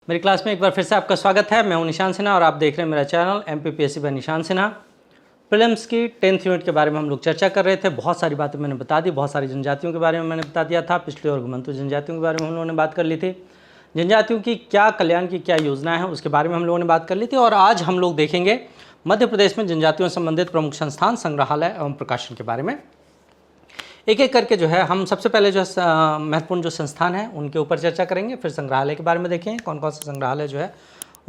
मेरी क्लास में एक बार फिर से आपका स्वागत है। मैं हूं निशान सिन्हा और आप देख रहे हैं मेरा चैनल MPPSC बाय निशान सिन्हा। प्रीलिम्स की 10th यूनिट के बारे में हम लोग चर्चा कर रहे थे। बहुत सारी बातें मैंने बता दी, बहुत सारी जनजातियों के बारे में मैंने बता दिया था। पिछली और घुमंतु जनजातियों के बारे में हम लोगों ने बात कर ली थी। जनजातियों की क्या कल्याण की क्या योजना है उसके बारे में हम लोगों ने बात कर ली थी। और आज हम लोग देखेंगे मध्य प्रदेश में जनजातियों से संबंधित प्रमुख संस्थान, संग्रहालय एवं प्रकाशन के बारे में। एक एक करके जो है हम सबसे पहले जो महत्वपूर्ण जो संस्थान हैं उनके ऊपर चर्चा करेंगे, फिर संग्रहालय के बारे में देखेंगे कौन कौन से संग्रहालय जो है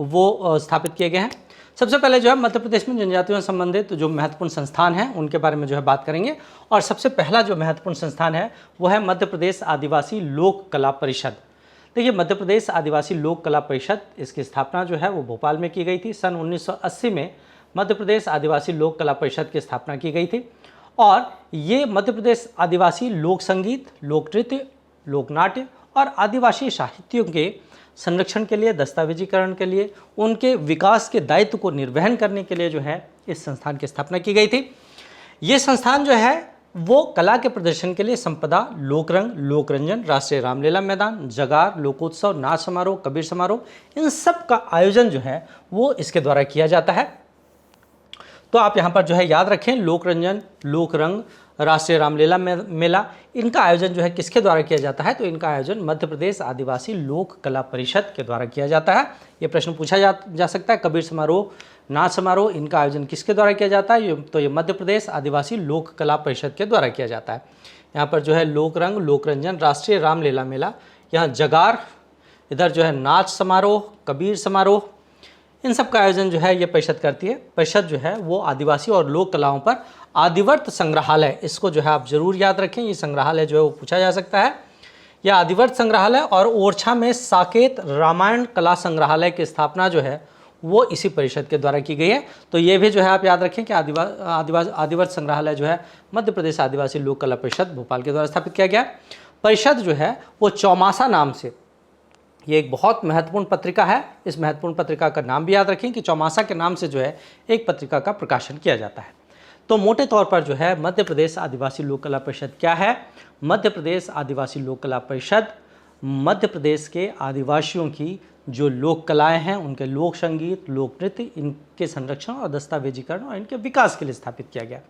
वो स्थापित किए गए हैं। सबसे पहले जो है मध्य प्रदेश में जनजातियों से संबंधित जो महत्वपूर्ण संस्थान हैं उनके बारे में जो है बात करेंगे। और सबसे पहला जो महत्वपूर्ण संस्थान है वो है मध्य प्रदेश आदिवासी लोक कला परिषद। देखिए, मध्य प्रदेश आदिवासी लोक कला परिषद, इसकी स्थापना जो है वो भोपाल में की गई थी। सन 1980 में मध्य प्रदेश आदिवासी लोक कला परिषद की स्थापना की गई थी। और ये मध्य प्रदेश आदिवासी लोक संगीत, लोक नृत्य, लोकनाट्य और आदिवासी साहित्यों के संरक्षण के लिए, दस्तावेजीकरण के लिए, उनके विकास के दायित्व को निर्वहन करने के लिए जो है इस संस्थान की स्थापना की गई थी। ये संस्थान जो है वो कला के प्रदर्शन के लिए संपदा, लोकरंग, लोकरंजन, राष्ट्रीय रामलीला मैदान, जगार, लोकोत्सव, नाच समारोह, कबीर समारोह, इन सब का आयोजन जो है वो इसके द्वारा किया जाता है। तो आप यहाँ पर जो है याद रखें, लोकरंजन, लोकरंग, राष्ट्रीय रामलीला मेला, इनका आयोजन जो है किसके द्वारा किया जाता है? तो इनका आयोजन मध्य प्रदेश आदिवासी लोक कला परिषद के द्वारा किया जाता है। ये प्रश्न पूछा जा सकता है। कबीर समारोह, नाच समारोह, इनका आयोजन किसके द्वारा किया जाता है? तो ये मध्य प्रदेश आदिवासी लोक कला परिषद के द्वारा किया जाता है। यहाँ पर जो है लोकरंग, लोकरंजन, राष्ट्रीय रामलीला मेला, यहाँ जगार, इधर जो है नाच समारोह, कबीर समारोह, इन सब का आयोजन जो है ये परिषद करती है। परिषद जो है वो आदिवासी और लोक कलाओं पर आदिवर्त संग्रहालय, इसको जो है आप जरूर याद रखें। ये संग्रहालय जो है वो पूछा जा सकता है। यह आदिवर्त संग्रहालय और ओरछा में साकेत रामायण कला संग्रहालय की स्थापना जो है वो इसी परिषद के द्वारा की गई है। तो ये भी जो है आप याद रखें कि आदिवर्त संग्रहालय जो है मध्य प्रदेश आदिवासी लोक कला परिषद भोपाल के द्वारा स्थापित किया गया। परिषद जो है वो चौमासा नाम से, ये एक बहुत महत्वपूर्ण पत्रिका है। इस महत्वपूर्ण पत्रिका का नाम भी याद रखें कि चौमासा के नाम से जो है एक पत्रिका का प्रकाशन किया जाता है। तो मोटे तौर पर जो है मध्य प्रदेश आदिवासी लोक कला परिषद क्या है? मध्य प्रदेश आदिवासी लोक कला परिषद मध्य प्रदेश के आदिवासियों की जो लोक कलाएं हैं, उनके लोक संगीत, लोक नृत्य, इनके संरक्षण और दस्तावेजीकरण और इनके विकास के लिए स्थापित किया गया।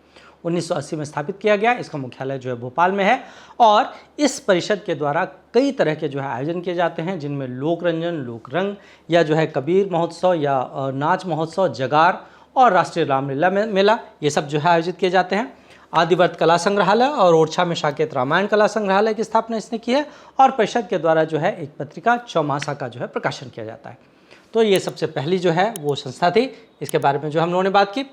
1980 में स्थापित किया गया। इसका मुख्यालय जो है भोपाल में है। और इस परिषद के द्वारा कई तरह के जो है आयोजन किए जाते हैं, जिनमें लोकरंजन, लोकरंग या जो है कबीर महोत्सव या नाच महोत्सव, जगार और राष्ट्रीय रामलीला मेला, ये सब जो है आयोजित किए जाते हैं। आदिवर्त कला संग्रहालय और ओरछा में साकेत रामायण कला संग्रहालय की स्थापना इसने की है। और परिषद के द्वारा जो है एक पत्रिका चौमासा का जो है प्रकाशन किया जाता है। तो ये सबसे पहली जो है वो संस्था थी, इसके बारे में जो हम लोगों ने बात की।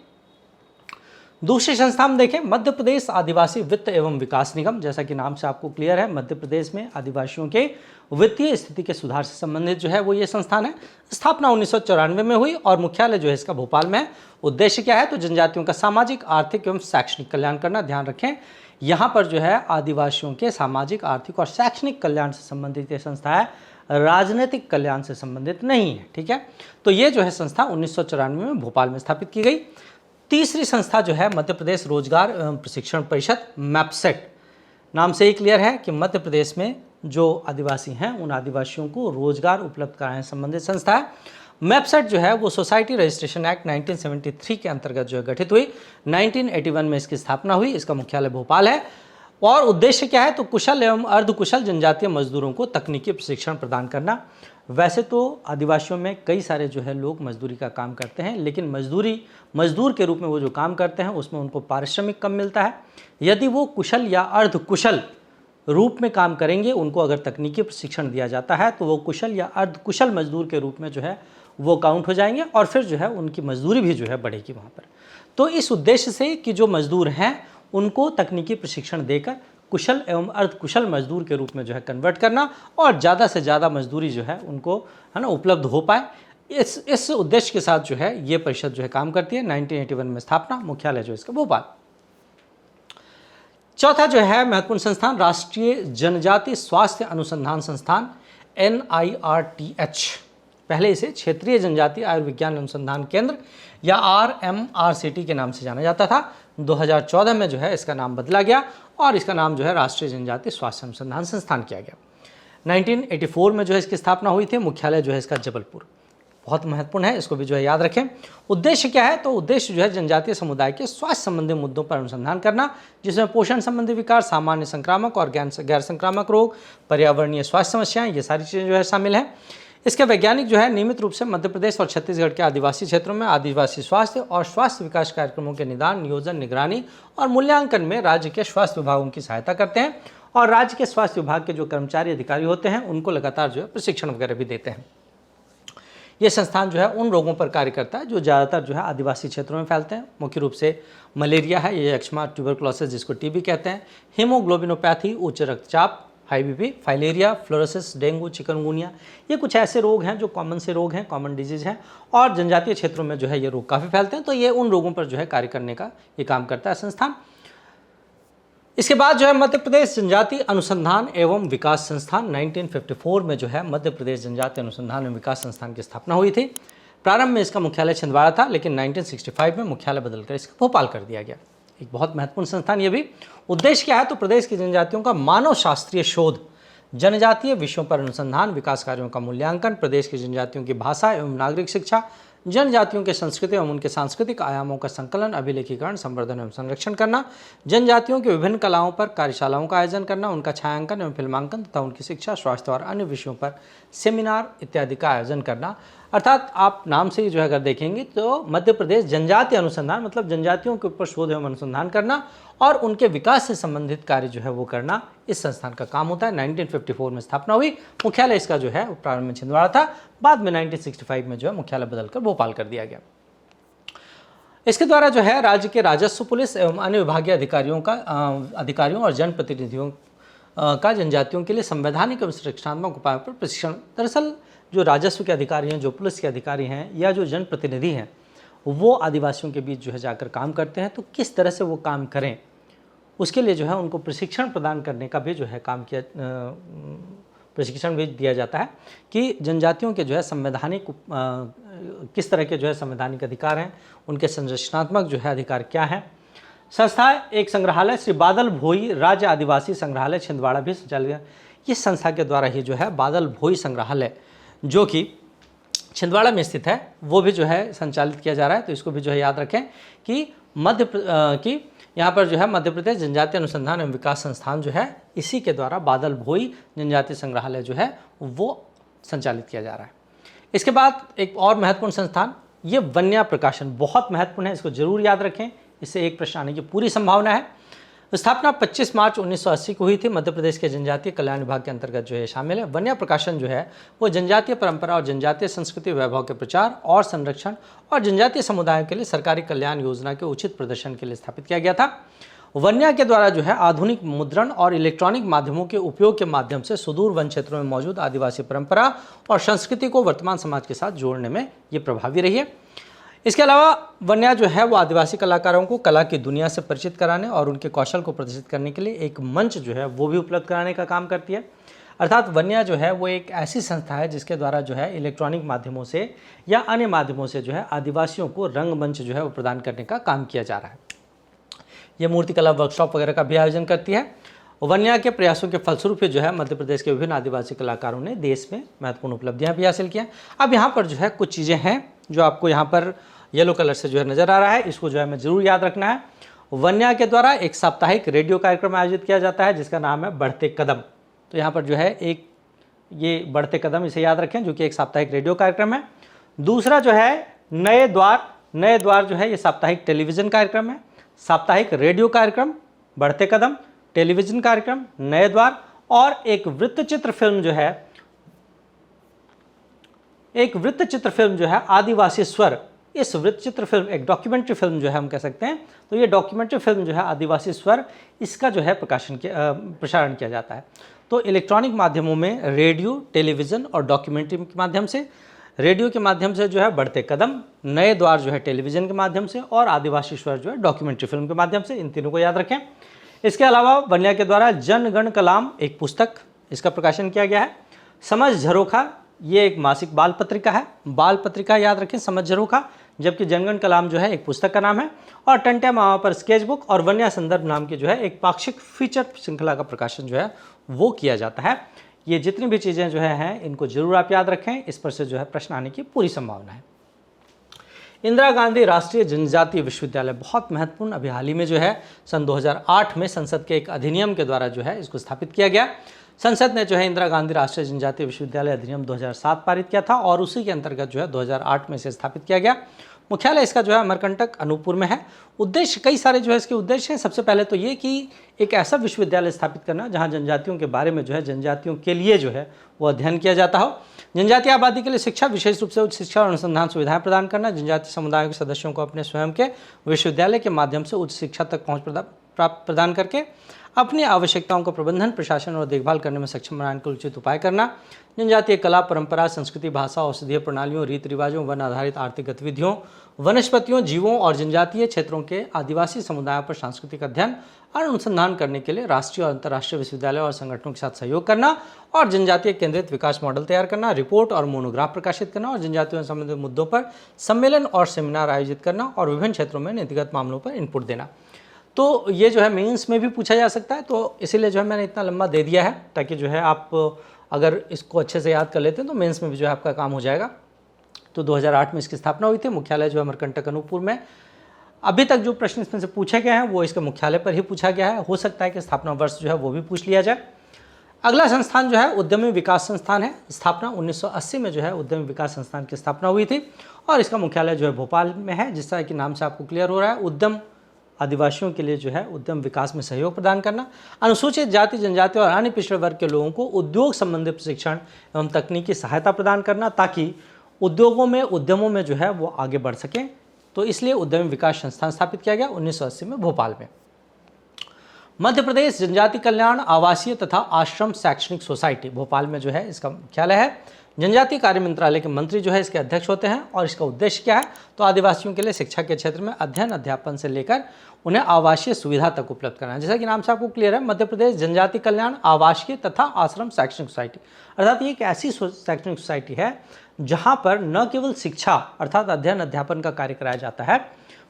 दूसरी संस्था हम देखें, मध्य प्रदेश आदिवासी वित्त एवं विकास निगम। जैसा कि नाम से आपको क्लियर है, मध्य प्रदेश में आदिवासियों के वित्तीय स्थिति के सुधार से संबंधित जो है वो ये संस्थान है। स्थापना 1994 में हुई और मुख्यालय जो है इसका भोपाल में है। उद्देश्य क्या है? तो जनजातियों का सामाजिक, आर्थिक एवं शैक्षणिक कल्याण करना। ध्यान रखें, यहाँ पर जो है आदिवासियों के सामाजिक, आर्थिक और शैक्षणिक कल्याण से संबंधित ये संस्था है, राजनीतिक कल्याण से संबंधित नहीं है। ठीक है, तो ये जो है संस्था 1994 में भोपाल में स्थापित की गई। तीसरी संस्था जो है मध्य प्रदेश रोजगार एवं प्रशिक्षण परिषद, मैपसेट। नाम से ही क्लियर है कि मध्य प्रदेश में जो आदिवासी हैं उन आदिवासियों को रोजगार उपलब्ध कराने से संबंधित संस्था है। मैपसेट जो है वो सोसाइटी रजिस्ट्रेशन एक्ट 1973 के अंतर्गत जो है गठित हुई। 1981 में इसकी स्थापना हुई। इसका मुख्यालय भोपाल है। और उद्देश्य क्या है? तो कुशल एवं अर्धकुशल जनजातीय मजदूरों को तकनीकी प्रशिक्षण प्रदान करना। वैसे तो आदिवासियों में कई सारे जो है लोग मजदूरी का काम करते हैं, लेकिन मजदूर के रूप में वो जो काम करते हैं उसमें उनको पारिश्रमिक कम मिलता है। यदि वो कुशल या अर्धकुशल रूप में काम करेंगे, उनको अगर तकनीकी प्रशिक्षण दिया जाता है तो वो कुशल या अर्धकुशल मजदूर के रूप में जो है वो काउंट हो जाएंगे और फिर जो है उनकी मजदूरी भी जो है बढ़ेगी वहाँ पर। तो इस उद्देश्य से कि जो मजदूर हैं उनको तकनीकी प्रशिक्षण देकर कुशल एवं अर्धकुशल मजदूर के रूप में जो है कन्वर्ट करना और ज़्यादा से ज़्यादा मजदूरी जो है उनको है ना उपलब्ध हो पाए, इस उद्देश्य के साथ जो है ये परिषद जो है काम करती है। 1981 में स्थापना, मुख्यालय जो है इसका भोपाल। चौथा जो है महत्वपूर्ण संस्थान, राष्ट्रीय जनजाति स्वास्थ्य अनुसंधान संस्थान, NIRTH। पहले इसे क्षेत्रीय जनजाति आयुर्विज्ञान अनुसंधान केंद्र या RMRCT के नाम से जाना जाता था। 2014 में जो है इसका नाम बदला गया और इसका नाम जो है राष्ट्रीय जनजाति स्वास्थ्य अनुसंधान संस्थान किया गया। 1984 में जो है इसकी स्थापना हुई थी। मुख्यालय जो है इसका जबलपुर। बहुत महत्वपूर्ण है, इसको भी जो है याद रखें। उद्देश्य क्या है? तो उद्देश्य जो है जनजातीय समुदाय के स्वास्थ्य संबंधी मुद्दों पर अनुसंधान करना, जिसमें पोषण संबंधी विकार, सामान्य संक्रामक और गैर संक्रामक रोग, पर्यावरणीय स्वास्थ्य समस्याएं, ये सारी चीज़ें जो है शामिल हैं। इसके वैज्ञानिक जो है नियमित रूप से मध्य प्रदेश और छत्तीसगढ़ के आदिवासी क्षेत्रों में आदिवासी स्वास्थ्य और स्वास्थ्य विकास कार्यक्रमों के निदान, नियोजन, निगरानी और मूल्यांकन में राज्य के स्वास्थ्य विभागों की सहायता करते हैं और राज्य के स्वास्थ्य विभाग के जो कर्मचारी अधिकारी होते हैं उनको लगातार जो है प्रशिक्षण वगैरह भी देते हैं। ये संस्थान जो है उन रोगों पर कार्य करता है जो ज़्यादातर जो है आदिवासी क्षेत्रों में फैलते हैं। मुख्य रूप से मलेरिया है, ये यक्ष्मा, ट्यूबरकुलोसिस जिसको टीबी कहते हैं, हीमोग्लोबिनोपैथी, उच्च रक्तचाप, high BP, filaria, fluorosis, dengue, chikungunya, ये कुछ ऐसे रोग हैं जो कॉमन से रोग हैं, कॉमन डिजीज़ हैं और जनजातीय क्षेत्रों में जो है ये रोग काफ़ी फैलते हैं। तो ये उन रोगों पर जो है कार्य करने का ये काम करता है संस्थान। इसके बाद जो है मध्य प्रदेश जनजातीय अनुसंधान एवं विकास संस्थान 1954 में जो है मध्य प्रदेश जनजातीय अनुसंधान एवं विकास संस्थान की स्थापना हुई थी। प्रारंभ में इसका मुख्यालय छिंदवाड़ा था, लेकिन 1965 में मुख्यालय बदलकर इसका भोपाल कर दिया गया। एक बहुत महत्वपूर्ण संस्थान ये भी। उद्देश्य क्या है? तो प्रदेश की जनजातियों का मानव शास्त्रीय शोध, जनजातीय विषयों पर अनुसंधान, विकास कार्यों का मूल्यांकन, प्रदेश की जनजातियों की भाषा एवं नागरिक शिक्षा, जनजातियों के संस्कृति एवं उनके सांस्कृतिक आयामों का संकलन, अभिलेखीकरण, संवर्धन एवं संरक्षण करना, जनजातियों की विभिन्न कलाओं पर कार्यशालाओं का आयोजन करना, उनका छायांकन एवं फिल्मांकन तथा उनकी शिक्षा, स्वास्थ्य और अन्य विषयों पर सेमिनार इत्यादि का आयोजन करना। अर्थात आप नाम से ही जो है अगर देखेंगे तो मध्य प्रदेश जनजातीय अनुसंधान मतलब जनजातियों के ऊपर शोध एवं अनुसंधान करना और उनके विकास से संबंधित कार्य जो है वो करना इस संस्थान का काम होता है। 1954 में स्थापना हुई। मुख्यालय इसका जो है प्रारंभ में छिंदवाड़ा था, बाद में 1965 में जो है मुख्यालय बदलकर भोपाल कर दिया गया। इसके द्वारा जो है राज्य के राजस्व, पुलिस एवं अन्य विभागीय अधिकारियों और जनप्रतिनिधियों का जनजातियों के लिए संवैधानिक एवं सुरक्षात्मक उपायों पर प्रशिक्षण। दरअसल जो राजस्व के अधिकारी हैं, जो पुलिस के अधिकारी हैं या जो जनप्रतिनिधि हैं, वो आदिवासियों के बीच जो है जाकर काम करते हैं। तो किस तरह से वो काम करें उसके लिए जो है उनको प्रशिक्षण प्रदान करने का भी जो है काम किया, प्रशिक्षण भी दिया जाता है कि जनजातियों के जो है संवैधानिक किस तरह के जो है संवैधानिक अधिकार हैं, उनके संरचनात्मक जो है अधिकार क्या हैं। संस्था एक संग्रहालय श्री बादल भोई राज्य आदिवासी संग्रहालय छिंदवाड़ा भी संचालित। इस संस्था के द्वारा ही जो है बादल भोई संग्रहालय जो कि छिंदवाड़ा में स्थित है वो भी जो है संचालित किया जा रहा है। तो इसको भी जो है याद रखें कि यहाँ पर जो है मध्य प्रदेश जनजातीय अनुसंधान एवं विकास संस्थान जो है इसी के द्वारा बादल भोई जनजातीय संग्रहालय जो है वो संचालित किया जा रहा है। इसके बाद एक और महत्वपूर्ण संस्थान ये वन्या प्रकाशन, बहुत महत्वपूर्ण है, इसको जरूर याद रखें, इससे एक प्रश्न आने की पूरी संभावना है। स्थापना 25 मार्च 1980 को हुई थी। मध्य प्रदेश के जनजातीय कल्याण विभाग के अंतर्गत जो है शामिल है। वन्या प्रकाशन जो है वो जनजातीय परंपरा और जनजातीय संस्कृति वैभव के प्रचार और संरक्षण और जनजातीय समुदायों के लिए सरकारी कल्याण योजना के उचित प्रदर्शन के लिए स्थापित किया गया था। वन्या के द्वारा जो है आधुनिक मुद्रण और इलेक्ट्रॉनिक माध्यमों के उपयोग के माध्यम से सुदूर वन क्षेत्रों में मौजूद आदिवासी परंपरा और संस्कृति को वर्तमान समाज के साथ जोड़ने में ये प्रभावी रही है। इसके अलावा वन्या जो है वो आदिवासी कलाकारों को कला की दुनिया से परिचित कराने और उनके कौशल को प्रदर्शित करने के लिए एक मंच जो है वो भी उपलब्ध कराने का काम करती है। अर्थात वन्या जो है वो एक ऐसी संस्था है जिसके द्वारा जो है इलेक्ट्रॉनिक माध्यमों से या अन्य माध्यमों से जो है आदिवासियों को रंगमंच जो है वो प्रदान करने का काम किया जा रहा है। ये मूर्तिकला वर्कशॉप वगैरह का भी आयोजन करती है। वन्या के प्रयासों के फलस्वरूप जो है मध्य प्रदेश के विभिन्न आदिवासी कलाकारों ने देश में महत्वपूर्ण उपलब्धियां भी हासिल की हैं। अब यहाँ पर जो है कुछ चीज़ें हैं जो आपको यहाँ पर येलो कलर से जो है नज़र आ रहा है, इसको जो है हमें ज़रूर याद रखना है। वन्या के द्वारा एक साप्ताहिक रेडियो कार्यक्रम आयोजित किया जाता है जिसका नाम है बढ़ते कदम। तो यहाँ पर जो है एक ये बढ़ते कदम, इसे याद रखें, जो कि एक साप्ताहिक रेडियो कार्यक्रम है। दूसरा जो है नए द्वार जो है ये साप्ताहिक टेलीविज़न कार्यक्रम है। साप्ताहिक रेडियो कार्यक्रम, बढ़ते कदम, टेलीविज़न कार्यक्रम, नए द्वार और एक वृत्तचित्र फिल्म जो है आदिवासी स्वर। इस वृत्तचित्र फिल्म एक डॉक्यूमेंट्री फिल्म जो है हम कह सकते हैं। तो ये डॉक्यूमेंट्री फिल्म जो है आदिवासी स्वर, इसका जो है प्रसारण किया जाता है। तो इलेक्ट्रॉनिक माध्यमों में रेडियो, टेलीविज़न और डॉक्यूमेंट्री के माध्यम से, रेडियो के माध्यम से जो है बढ़ते कदम, नए द्वार जो है टेलीविज़न के माध्यम से और आदिवासी स्वर जो है डॉक्यूमेंट्री फिल्म के माध्यम से, इन तीनों को याद रखें। इसके अलावा वन्या के द्वारा जनगण कलाम एक पुस्तक, इसका प्रकाशन किया गया है। समझ झरोखा ये एक मासिक बाल पत्रिका है, बाल पत्रिका याद रखें, समझ झरोखा, जबकि जनगण कलाम जो है एक पुस्तक का नाम है। और टंट्या मामा पर स्केच बुक और वन्या संदर्भ नाम की जो है एक पाक्षिक फीचर श्रृंखला का प्रकाशन जो है वो किया जाता है। ये जितनी भी चीज़ें जो हैं इनको जरूर आप याद रखें, इस पर से जो है प्रश्न आने की पूरी संभावना है। इंदिरा गांधी राष्ट्रीय जनजातीय विश्वविद्यालय बहुत महत्वपूर्ण, अभी हाल ही में जो है सन 2008 में संसद के एक अधिनियम के द्वारा जो है इसको स्थापित किया गया। संसद ने जो है इंदिरा गांधी राष्ट्रीय जनजातीय विश्वविद्यालय अधिनियम 2007 पारित किया था और उसी के अंतर्गत जो है 2008 में इसे स्थापित किया गया। मुख्यालय इसका जो है अमरकंटक अनूपपुर में है। उद्देश्य कई सारे जो है इसके उद्देश्य हैं। सबसे पहले तो ये कि एक ऐसा विश्वविद्यालय स्थापित करना जहां जनजातियों के बारे में जो है जनजातियों के लिए जो है वो अध्ययन किया जाता हो। जनजातीय आबादी के लिए शिक्षा, विशेष रूप से उच्च शिक्षा और अनुसंधान सुविधाएं प्रदान करना। जनजातीय समुदायों के सदस्यों को अपने स्वयं के विश्वविद्यालय के माध्यम से उच्च शिक्षा तक पहुँच प्रदान करके अपनी आवश्यकताओं का प्रबंधन, प्रशासन और देखभाल करने में सक्षम बनाने के उचित उपाय करना। जनजातीय कला, परंपरा, संस्कृति, भाषा, औषधीय प्रणालियों, रीति रिवाजों, वन आधारित आर्थिक गतिविधियों, वनस्पतियों, जीवों और जनजातीय क्षेत्रों के आदिवासी समुदायों पर सांस्कृतिक अध्ययन और अनुसंधान करने के लिए राष्ट्रीय और अंतर्राष्ट्रीय विश्वविद्यालय और संगठनों के साथ सहयोग करना और जनजातीय केंद्रित विकास मॉडल तैयार करना, रिपोर्ट और मोनोग्राफ प्रकाशित करना और जनजातियों से संबंधित मुद्दों पर सम्मेलन और सेमिनार आयोजित करना और विभिन्न क्षेत्रों में नीतिगत मामलों पर इनपुट देना। तो ये जो है मेंस में भी पूछा जा सकता है, तो इसीलिए जो है मैंने इतना लंबा दे दिया है ताकि जो है आप अगर इसको अच्छे से याद कर लेते हैं तो मेंस में भी जो है आपका काम हो जाएगा। तो 2008 में इसकी स्थापना हुई थी। मुख्यालय जो है अमरकंटक अनूपपुर में। अभी तक जो प्रश्न इसमें से पूछे गए हैं वो इसके मुख्यालय पर ही पूछा गया है। हो सकता है कि स्थापना वर्ष जो है वो भी पूछ लिया जाए। अगला संस्थान जो है उद्यमी विकास संस्थान है। स्थापना 1980 में जो है उद्यमी विकास संस्थान की स्थापना हुई थी और इसका मुख्यालय जो है भोपाल में है। जिस तरह के नाम से आपको क्लियर हो रहा है, उद्यम आदिवासियों के लिए जो है उद्यम विकास में सहयोग प्रदान करना, अनुसूचित जाति, जनजाति और अन्य पिछड़े वर्ग के लोगों को उद्योग संबंधी प्रशिक्षण एवं तकनीकी सहायता प्रदान करना ताकि उद्योगों में, उद्यमों में जो है वो आगे बढ़ सकें। तो इसलिए उद्यमी विकास संस्थान स्थापित किया गया 1980 में भोपाल में। मध्य प्रदेश जनजाति कल्याण आवासीय तथा आश्रम शैक्षणिक सोसाइटी भोपाल में जो है इसका मुख्यालय है। जनजातीय कार्य मंत्रालय के मंत्री जो है इसके अध्यक्ष होते हैं और इसका उद्देश्य क्या है, तो आदिवासियों के लिए शिक्षा के क्षेत्र में अध्ययन अध्यापन से लेकर उन्हें आवासीय सुविधा तक उपलब्ध कराना। जैसा कि नाम से आपको क्लियर है, मध्य प्रदेश जनजाति कल्याण आवासीय तथा आश्रम शैक्षणिक सोसाइटी, अर्थात ये एक ऐसी शैक्षणिक सोसाइटी है जहाँ पर न केवल शिक्षा अर्थात अध्ययन अध्यापन का कार्य कराया जाता है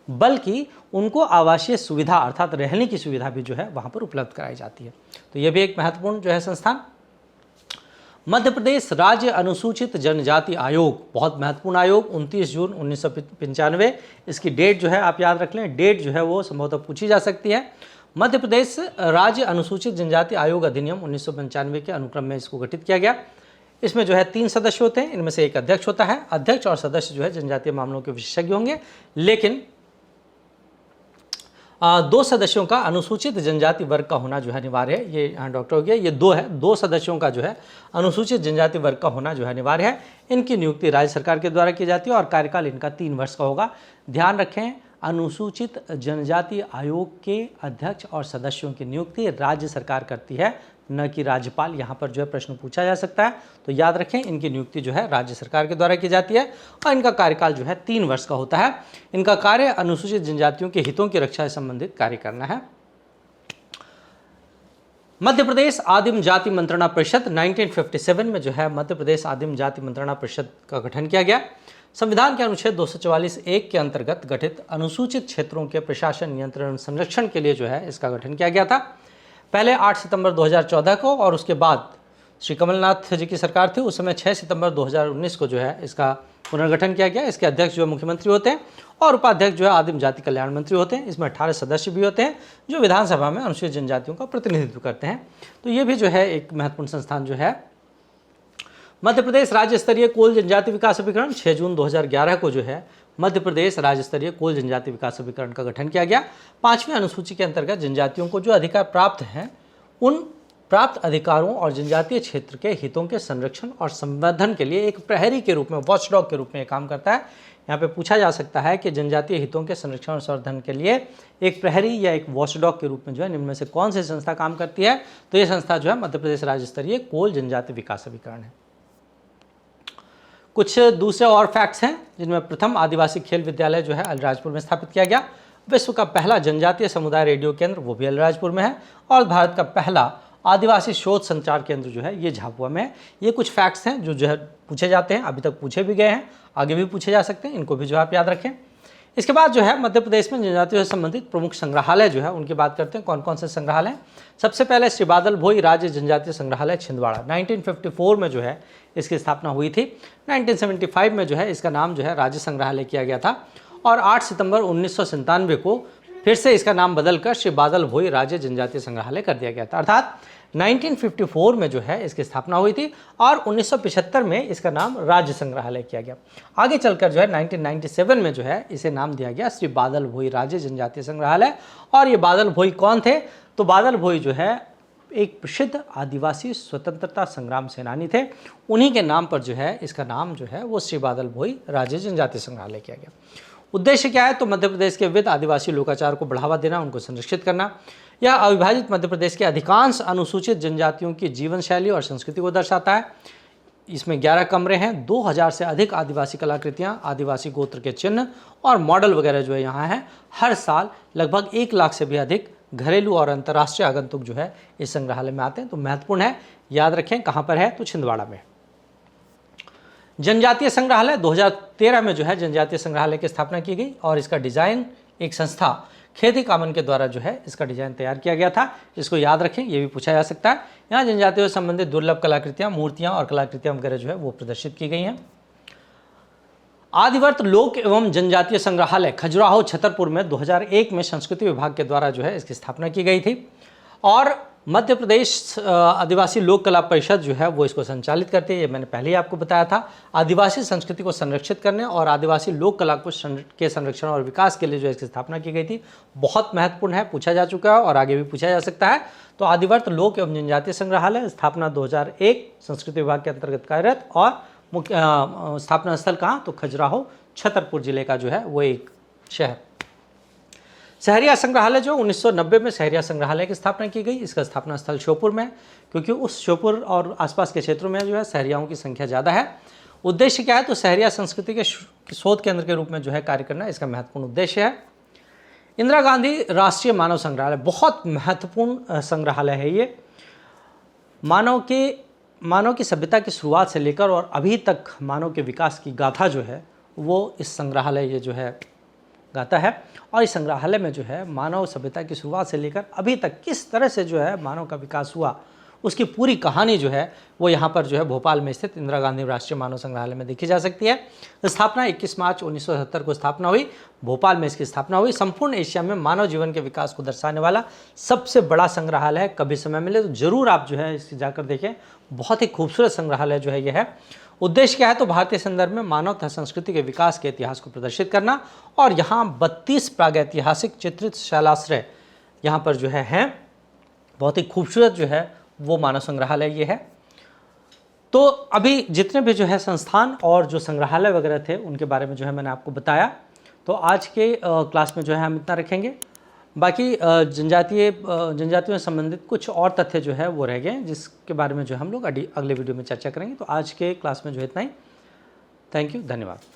बल्कि उनको आवासीय सुविधा अर्थात रहने की सुविधा भी जो है वहाँ पर उपलब्ध कराई जाती है। तो ये भी एक महत्वपूर्ण जो है संस्थान। मध्य प्रदेश राज्य अनुसूचित जनजाति आयोग, बहुत महत्वपूर्ण आयोग, 29 जून 1995 इसकी डेट जो है आप याद रख लें। डेट जो है वो संभवतः पूछी जा सकती है। मध्य प्रदेश राज्य अनुसूचित जनजाति आयोग अधिनियम 1995 के अनुक्रम में इसको गठित किया गया। इसमें जो है 3 सदस्य होते हैं, इनमें से एक अध्यक्ष होता है। अध्यक्ष और सदस्य जो है जनजातीय मामलों के विशेषज्ञ होंगे, लेकिन 2 सदस्यों का अनुसूचित जनजाति वर्ग का होना जो है अनिवार्य है। ये यहाँ डॉक्टर हो गया, ये 2 है, 2 सदस्यों का जो है अनुसूचित जनजाति वर्ग का होना जो है अनिवार्य है। इनकी नियुक्ति राज्य सरकार के द्वारा की जाती है और कार्यकाल इनका 3 वर्ष का होगा। ध्यान रखें, अनुसूचित जनजाति आयोग के अध्यक्ष और सदस्यों की नियुक्ति राज्य सरकार करती है, न कि राज्यपाल। यहाँ पर जो है प्रश्न पूछा जा सकता है, तो याद रखें इनकी नियुक्ति जो है राज्य सरकार के द्वारा की जाती है और इनका कार्यकाल जो है 3 वर्ष का होता है। इनका कार्य अनुसूचित जनजातियों के हितों की रक्षा से संबंधित कार्य करना है। मध्य प्रदेश आदिम जाति मंत्रणा परिषद 1957 में जो है मध्य प्रदेश आदिम जाति मंत्रणा परिषद का गठन किया गया। संविधान के अनुच्छेद 244(1) के अंतर्गत गठित अनुसूचित क्षेत्रों के प्रशासन, नियंत्रण और संरक्षण के लिए जो है इसका गठन किया गया था। पहले 8 सितंबर 2014 को और उसके बाद श्री कमलनाथ जी की सरकार थी, उस समय 6 सितंबर 2019 को जो है इसका पुनर्गठन किया गया। इसके अध्यक्ष जो है मुख्यमंत्री होते हैं और उपाध्यक्ष जो है आदिम जाति कल्याण मंत्री होते हैं। इसमें 18 सदस्य भी होते हैं जो विधानसभा में अनुसूचित जनजातियों का प्रतिनिधित्व करते हैं। तो ये भी जो है एक महत्वपूर्ण संस्थान जो है। मध्य प्रदेश राज्य स्तरीय कोल जनजाति विकास अभिकरण 6 जून 2011 को जो है मध्य प्रदेश राज्य स्तरीय कोल जनजाति विकास अभिकरण का गठन किया गया। 5वीं अनुसूची के अंतर्गत जनजातियों को जो अधिकार प्राप्त हैं उन प्राप्त अधिकारों और जनजातीय क्षेत्र के हितों के संरक्षण और संवर्धन के लिए एक प्रहरी के रूप में, वॉचडॉग के रूप में काम करता है। यहाँ पे पूछा जा सकता है कि जनजातीय हितों के संरक्षण और संवर्धन के लिए एक प्रहरी या एक वॉचडॉग के रूप में जो है निम्न में से कौन सी संस्था काम करती है, तो ये संस्था जो है मध्य प्रदेश राज्य स्तरीय कोल जनजाति विकास अभिकरण है। कुछ दूसरे और फैक्ट्स हैं जिनमें प्रथम आदिवासी खेल विद्यालय जो है अलीराजपुर में स्थापित किया गया। विश्व का पहला जनजातीय समुदाय रेडियो केंद्र वो भी अलीराजपुर में है और भारत का पहला आदिवासी शोध संचार केंद्र जो है ये झाबुआ में है। ये कुछ फैक्ट्स हैं जो है पूछे जाते हैं, अभी तक पूछे भी गए हैं, आगे भी पूछे जा सकते हैं, इनको भी जो आप याद रखें। इसके बाद जो है मध्य प्रदेश में जनजातियों से संबंधित प्रमुख संग्रहालय जो है उनकी बात करते हैं। कौन कौन से संग्रहालय हैं? सबसे पहले श्री बादल भोई राज्य जनजातीय संग्रहालय छिंदवाड़ा, 1954 में जो है इसकी स्थापना हुई थी। 1975 में जो है इसका नाम जो है राज्य संग्रहालय किया गया था और 8 सितंबर 1997 को फिर से इसका नाम बदलकर श्री बादल भोई राज्य जनजातीय संग्रहालय कर दिया गया था। अर्थात 1954 में जो है इसकी स्थापना हुई थी और 1975 में इसका नाम राज्य संग्रहालय किया गया। आगे चलकर जो है 1997 में जो है इसे नाम दिया गया श्री बादल भोई राज्य जनजातीय संग्रहालय। और ये बादल भोई कौन थे? तो बादल भोई जो है एक प्रसिद्ध आदिवासी स्वतंत्रता संग्राम सेनानी थे। उन्हीं के नाम पर जो है इसका नाम जो है वो श्री बादल भोई राज्य जनजातीय संग्रहालय किया गया। उद्देश्य क्या है? तो मध्य प्रदेश के विविध आदिवासी लोकाचार को बढ़ावा देना, उनको संरक्षित करना। यह अविभाजित मध्य प्रदेश के अधिकांश अनुसूचित जनजातियों की जीवन शैली और संस्कृति को दर्शाता है। इसमें 11 कमरे हैं, 2000 से अधिक आदिवासी कलाकृतियाँ, आदिवासी गोत्र के चिन्ह और मॉडल वगैरह जो है यहाँ हैं। हर साल लगभग 1 लाख से भी अधिक घरेलू और अंतर्राष्ट्रीय आगंतुक जो है इस संग्रहालय में आते हैं। तो महत्वपूर्ण है, याद रखें कहाँ पर है? तो छिंदवाड़ा में। जनजातीय संग्रहालय 2013 में जो है जनजातीय संग्रहालय की स्थापना की गई और इसका डिज़ाइन एक संस्था खेती कामन के द्वारा जो है इसका डिज़ाइन तैयार किया गया था। इसको याद रखें, ये भी पूछा जा सकता है। यहाँ जनजातियों से संबंधित दुर्लभ कलाकृतियाँ, मूर्तियाँ और कलाकृतियाँ वगैरह जो है वो प्रदर्शित की गई हैं। आदिवर्त लोक एवं जनजातीय संग्रहालय खजुराहो छतरपुर में 2001 में संस्कृति विभाग के द्वारा जो है इसकी स्थापना की गई थी और मध्य प्रदेश आदिवासी लोक कला परिषद जो है वो इसको संचालित करती है। ये मैंने पहले ही आपको बताया था। आदिवासी संस्कृति को संरक्षित करने और आदिवासी लोक कला के संरक्षण और विकास के लिए जो इसकी स्थापना की गई थी। बहुत महत्वपूर्ण है, पूछा जा चुका है और आगे भी पूछा जा सकता है। तो आदिवर्त लोक एवं जनजातीय संग्रहालय स्थापना 2001 संस्कृति विभाग के अंतर्गत कार्यरत और मुख्य स्थापना स्थल कहाँ? तो खजुराहो छतरपुर जिले का जो है वो एक शहर। सहरिया संग्रहालय जो 1990 में सहरिया संग्रहालय की स्थापना की गई। इसका स्थापना स्थल श्योपुर में, क्योंकि उस श्योपुर और आसपास के क्षेत्रों में जो है सहरियाओं की संख्या ज़्यादा है। उद्देश्य क्या है? तो सहरिया संस्कृति के शोध केंद्र के रूप में जो है कार्य करना इसका महत्वपूर्ण उद्देश्य है। इंदिरा गांधी राष्ट्रीय मानव संग्रहालय बहुत महत्वपूर्ण संग्रहालय है। ये मानव की सभ्यता की शुरुआत से लेकर और अभी तक मानव के विकास की गाथा जो है वो इस संग्रहालय ये जो है गाता है। और इस संग्रहालय में जो है मानव सभ्यता की शुरुआत से लेकर अभी तक किस तरह से जो है मानव का विकास हुआ उसकी पूरी कहानी जो है वो यहाँ पर जो है भोपाल में स्थित इंदिरा गांधी राष्ट्रीय मानव संग्रहालय में देखी जा सकती है। स्थापना 21 मार्च 1970 को स्थापना हुई, भोपाल में इसकी स्थापना हुई। संपूर्ण एशिया में मानव जीवन के विकास को दर्शाने वाला सबसे बड़ा संग्रहालय है। कभी समय मिले तो जरूर आप जो है इसकी जाकर देखें। बहुत ही खूबसूरत संग्रहालय जो है यह है। उद्देश्य क्या है? तो भारतीय संदर्भ में मानव तथा संस्कृति के विकास के इतिहास को प्रदर्शित करना। और यहाँ 32 प्रागैतिहासिक चित्रित शैलाश्रय यहाँ पर जो है हैं। बहुत ही खूबसूरत जो है वो मानव संग्रहालय ये है। तो अभी जितने भी जो है संस्थान और जो संग्रहालय वगैरह थे उनके बारे में जो है मैंने आपको बताया। तो आज के क्लास में जो है हम इतना रखेंगे। बाकी जनजातियों से संबंधित कुछ और तथ्य जो है वो रह गए जिसके बारे में जो हम लोग अगले वीडियो में चर्चा करेंगे। तो आज के क्लास में जो है इतना ही। थैंक यू, धन्यवाद।